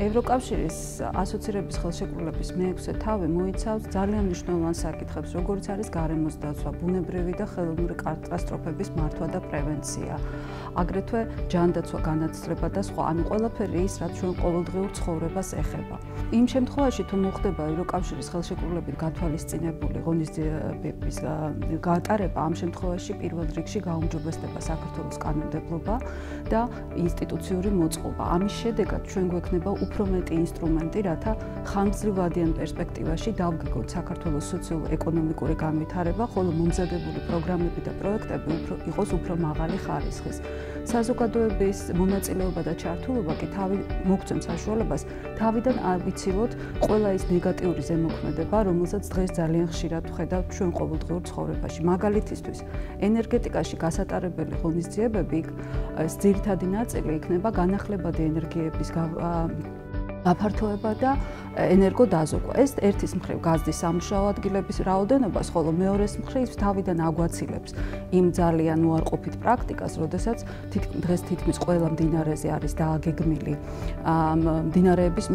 ევროკავშირის ასოცირების ხელშეკრულების მე-6 თავი მოიცავს ძალიან მნიშვნელოვან საკითხებს, როგორც არის გარემოს დაცვა, ბუნებრივი და ხელოვნური კატასტროფების მართვა და პრევენცია, აგრეთვე ჯანდაცვა, განათლება და სხვა, ანუ ყველაფერი ის, რაც ჩვენ ყოველდღიურ ცხოვრებას ეხება. იმ შემთხვევაში, თუ მოხდება ევროკავშირის ხელშეკრულებით გათვალისწინებული ღონისძიებების გატარება, ამ შემთხვევაში პირველ რიგში გაუმჯობესდება საქართველოს კანონმდებლობა და ინსტიტუციური მოწყობა. ამის შედეგად ჩვენ გვექნება უფრო მეტი ინსტრუმენტი, რათა ხანგრძლივადიან პერსპექტივაში დავგეგმოთ საქართველოს სოციო-ეკონომიკური განვითარება, ხოლო მომზადებული პროგრამები და პროექტები იყოს უფრო მაღალი ხარისხის. საზოგადოების მონაწილეობა და ჩართულობა კი მოგცემს საშუალებას თავიდან ავიცილოთ ყველა ის ნეგატიური ზემოქმედება, რომელსაც დღეს ძალიან ხშირად ვხედავთ ჩვენ ყოველდღიურ ცხოვრებაში. მაგალითისთვის, ენერგეტიკაში გასატარებელი ღონისძიებები, ეს ძირითადი ნაწილი იქნება განახლებადი ენერგიების გაფართოება და ენერგოდაზოგვა. ეს ერთის მხრივ გაზდის სამუშაო ადგილების რაოდენობას, ხოლო მეორეს მხრივ თავიდან აგვაცილებს იმ ძალიან უარყოფით პრაქტიკას, როდესაც დღეს თითქმის ყველა მდინარეზე არის დააგეგმილი მდინარეების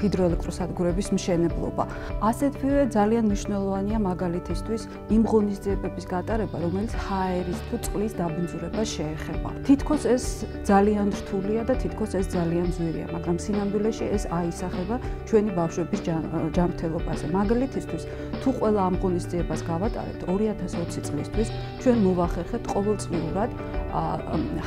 ჰიდროელექტროსადგურების მშენებლობა. ასეთვე ძალიან მნიშვნელოვანია მაგალითისთვის იმ ღონისძიებების გატარება, რომელიც ჰაერის თუ წყლის დაბინძურებას შეეხება. თითქოს ეს ძალიან რთულია და თითქოს ეს ძალიან ძვირია, მაგრამ სინამდვილეში ეს აისახება ჩვენი ბავშვების ჯანმრთელობაზე. მაგალითისთვის, თუ ყველა ამ ღონისძიებას გავატარებთ 2020 წლისთვის, ჩვენ მოვახერხებთ ყოველწლიურად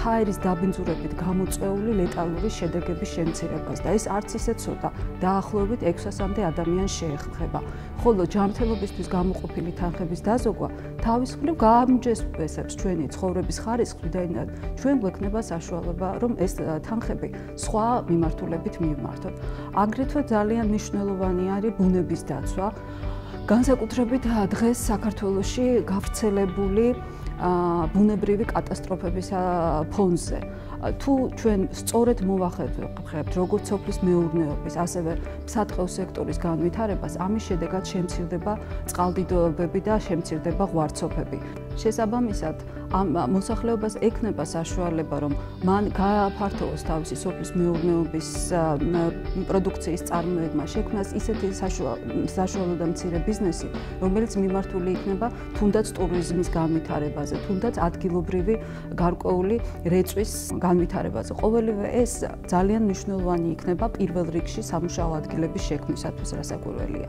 ჰაერის დაბინძურებით გამოწვეული ლეტალური შედეგების შემცირებას და ეს არც ისე ცოტა, დაახლოებით 600-მდე ადამიანს შეეხება. ხოლო ჯანმრთელობისთვის გამოყოფილი თანხების დაზოგვა თავის მხრივ გაამჯობესებს ჩვენი ცხოვრების ხარისხს და ჩვენ გვექნება საშუალება, რომ ეს თანხები სხვა მიმართულებით მივმართოთ. აგრეთვე ძალიან მნიშვნელოვანი არის ბუნების დაცვა. განსაკუთრებით დღეს საქართველოში გავრცელებული ბუნებრივი კატასტროფების ფონზე. თუ ჩვენ სწორედ მოვახერხებთ როგორც სოფლის მეურნეობის, ასევე სატყეო სექტორის განვითარებას, ამის შედეგად შემცირდება წყალდიდობები და შემცირდება ღვარცოფები. შესაბამისად, ამ მოსახლეობას ექნება საშუალება, რომ მან გააფართოვოს თავისი სოფლის მეურნეობის პროდუქციის წარმოება, შექმნას ისეთი საშუალო და მცირე ბიზნესი, რომელიც მიმართული იქნება თუნდაც ტურიზმის განვითარებაზე, თუნდაც ადგილობრივი გარკვეული რეწვის განვითარებაზე. ყოველივე ეს ძალიან მნიშვნელოვანი იქნება პირველ რიგში სამუშაო ადგილების შექმნისათვის, რასაკვირველია.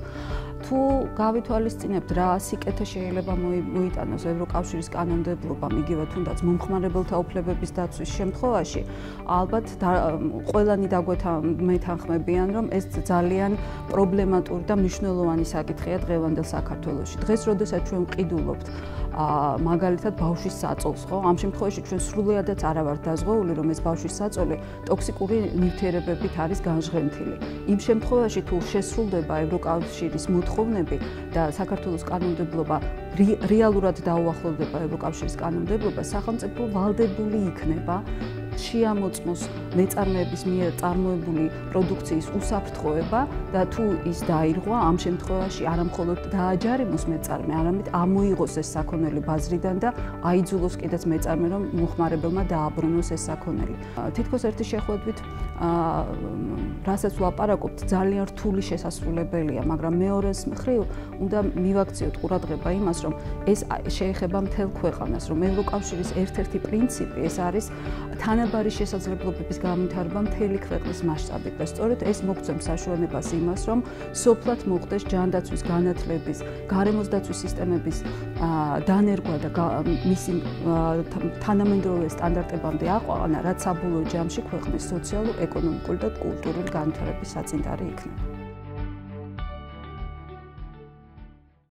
თუ გავითვალისწინებთ რა სიკეთე შეიძლება მოიტანოს ევროკავშირის კანონმდებლობამ, იგივე თუნდაც მომხმარებელთა უფლებების დაცვის შემთხვევაში, ალბათ ყველანი მეთანხმებიან, რომ ეს ძალიან პრობლემატური და მნიშვნელოვანი საკითხია დღევანდელ საქართველოში. დღეს, როდესაც ჩვენ ვყიდულობთ მაგალითად ბავშვის საწოლს, ხო? ამ შემთხვევაში ჩვენ სრულიადაც არ ვართ დაზღვეული, რომ ეს ბავშვის საწოლი ტოქსიკური ნივთიერებებით არის განჟღენთილი. იმ შემთხვევაში, თუ შესრულდება ევროკავშირის მოთხოვნები და საქართველოს კანონმდებლობა რეალურად დაუახლოვდება ევროკავშირის კანონმდებლობას, სახელმწიფო ვალდებული იქნება შეამოწმოს მეწარმეების მიერ წარმოებული პროდუქციის უსაფრთხოება და თუ ის დაირღვა, ამ შემთხვევაში არა მხოლოდ დააჯარიმოს მეწარმე, არამედ ამოიღოს ეს საქონელი ბაზრიდან და აიძულოს კიდეც მეწარმე, რომ მომხმარებელმა დააბრუნოს ეს საქონელი. თითქოს ერთი შეხვედრით რასაც ვლაპარაკობთ, ძალიან რთული შესასრულებელია, მაგრამ მეორეს მხრივ უნდა მივაქციოთ ყურადღება იმას, რომ ეს შეეხება მთელ ქვეყანას, რომ ევროკავშირის ერთ-ერთი პრინციპი ეს არის თანაბარი შესაძლებლობების განვითარება მთელი ქვეყნის მასშტაბით და სწორედ ეს მოგცემს საშუალებას იმას, რომ სოფლად მოხდეს ჯანდაცვის, განათლების, გარემოს დაცვის სისტემების დანერგვა და მისი თანამედროვე სტანდარტებამდე აყვანა, რაც საბოლოო ჯამში ქვეყნის სოციალურ, ეკონომიკური და კულტურული განვითარების საწინდარი იქნება.